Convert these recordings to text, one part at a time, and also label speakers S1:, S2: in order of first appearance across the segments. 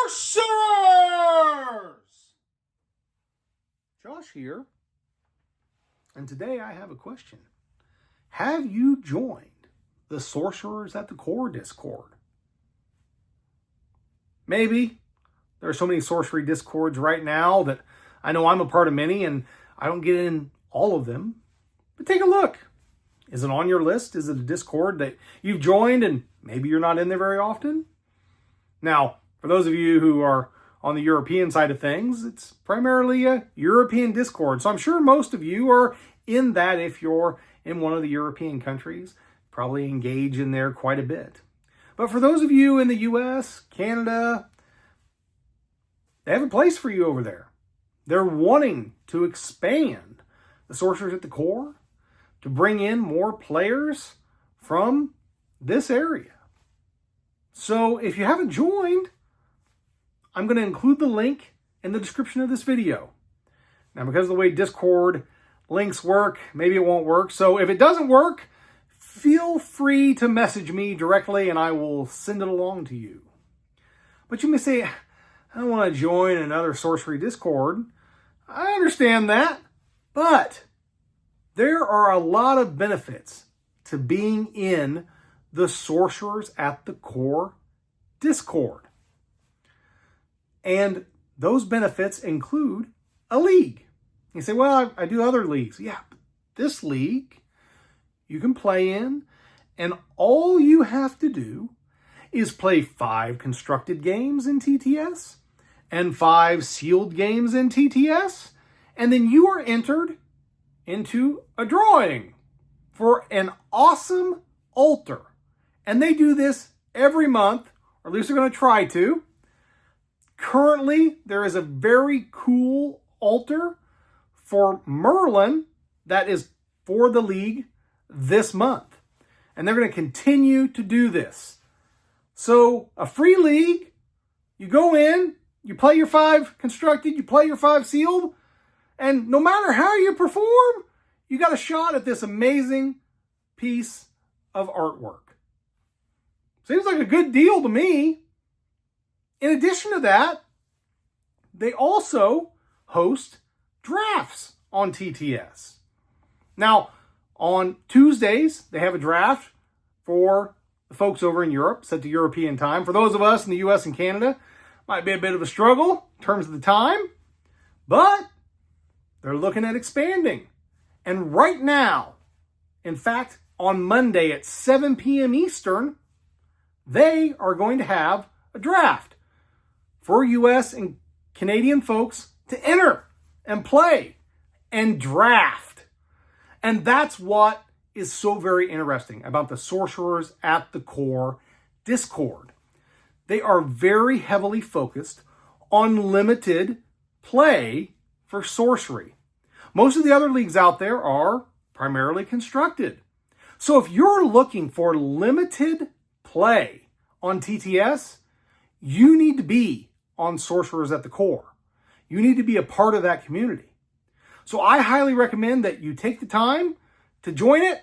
S1: Sorcerers! Josh here, and today I have a question. Have you joined the Sorcerers at the Core Discord? Maybe. There are so many sorcery discords right now that I know I'm a part of many and I don't get in all of them. But take a look. Is it on your list? Is it a discord that you've joined and maybe you're not in there very often? Now, for those of you who are on the European side of things, it's primarily a European discord. So I'm sure most of you are in that if you're in one of the European countries, probably engage in there quite a bit. But for those of you in the US, Canada, they have a place for you over there. They're wanting to expand the Sorcerers at the Core to bring in more players from this area. So if you haven't joined, I'm going to include the link in the description of this video. Now, because of the way Discord links work, maybe it won't work. So if it doesn't work, feel free to message me directly and I will send it along to you. But you may say, I don't want to join another sorcery discord. I understand that, but there are a lot of benefits to being in the Sorcerers at the Core Discord. And those benefits include a league. You say, well, I do other leagues. Yeah, but this league you can play in, and all you have to do is play 5 constructed games in TTS and 5 sealed games in TTS, and then you are entered into a drawing for an awesome altar. And they do this every month, or at least they're going to try to. Currently, there is a very cool altar for Merlin that is for the league this month. And they're going to continue to do this. So, a free league, you go in, you play your 5 constructed, you play your 5 sealed, and no matter how you perform, you got a shot at this amazing piece of artwork. Seems like a good deal to me. In addition to that, they also host drafts on TTS. Now, on Tuesdays, they have a draft for the folks over in Europe, set to European time. For those of us in the US and Canada, might be a bit of a struggle in terms of the time, but they're looking at expanding. And right now, in fact, on Monday at 7 p.m. Eastern, they are going to have a draft for US and Canadian folks to enter and play and draft. And that's what is so very interesting about the Sorcerers at the Core Discord. They are very heavily focused on limited play for sorcery. Most of the other leagues out there are primarily constructed. So if you're looking for limited play on TTS, you need to be on Sorcerers at the Core. You need to be a part of that community. So I highly recommend that you take the time to join it,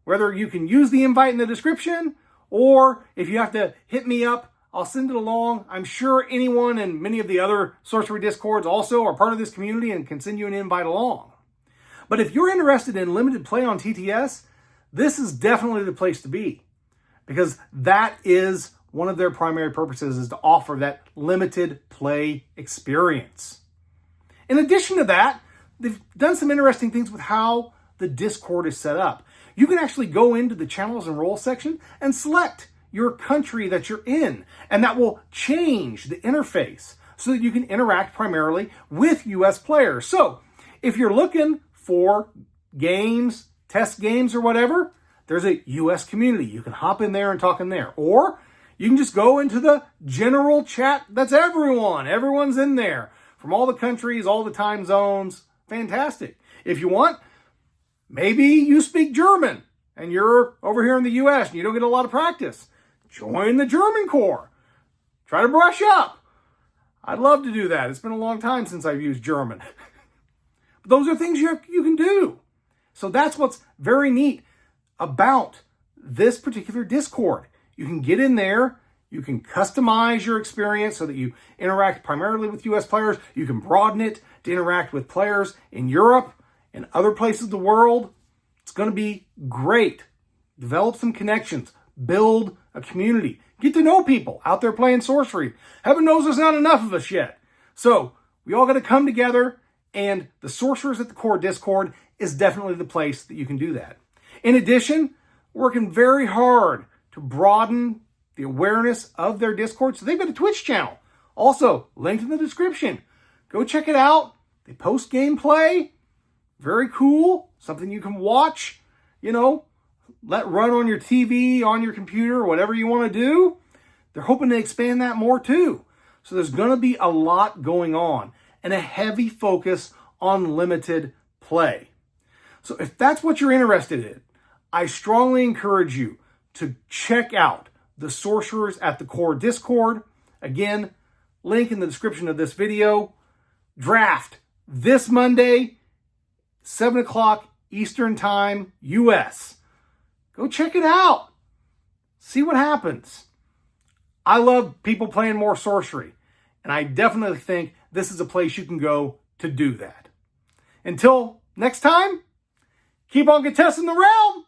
S1: whether you can use the invite in the description, or if you have to hit me up, I'll send it along. I'm sure anyone in many of the other sorcery discords also are part of this community and can send you an invite along. But if you're interested in limited play on TTS, this is definitely the place to be, because that is one of their primary purposes, is to offer that limited play experience. In addition to that, they've done some interesting things with how the Discord is set up. You can actually go into the channels and roles section and select your country that you're in, and that will change the interface so that you can interact primarily with US players. So if you're looking for games, test games or whatever, there's a US community. You can hop in there and talk in there. Or you can just go into the general chat. That's everyone. Everyone's in there from all the countries, all the time zones. Fantastic. If you want, maybe you speak German and you're over here in the US and you don't get a lot of practice. Join the German Corps. Try to brush up. I'd love to do that. It's been a long time since I've used German. But those are things you can do. So that's what's very neat about this particular Discord. You can get in there, You can customize your experience so that you interact primarily with US players. You can broaden it to interact with players in Europe and other places of the world. It's going to be great. Develop some connections. Build a community. Get to know people out there playing Sorcery. Heaven knows there's not enough of us yet. So we all got to come together, and the Sorcerers at the Core Discord is definitely the place that you can do that. In addition, working very hard to broaden the awareness of their Discord. So they've got a Twitch channel. Also, linked in the description. Go check it out. They post gameplay. Very cool. Something you can watch, let run on your TV, on your computer, whatever you want to do. They're hoping to expand that more too. So there's going to be a lot going on and a heavy focus on limited play. So if that's what you're interested in, I strongly encourage you to check out the Sorcerers at the Core Discord. Again, link in the description of this video. Draft this Monday, 7 o'clock Eastern Time, US. Go check it out. See what happens. I love people playing more Sorcery, and I definitely think this is a place you can go to do that. Until next time, keep on contesting the realm.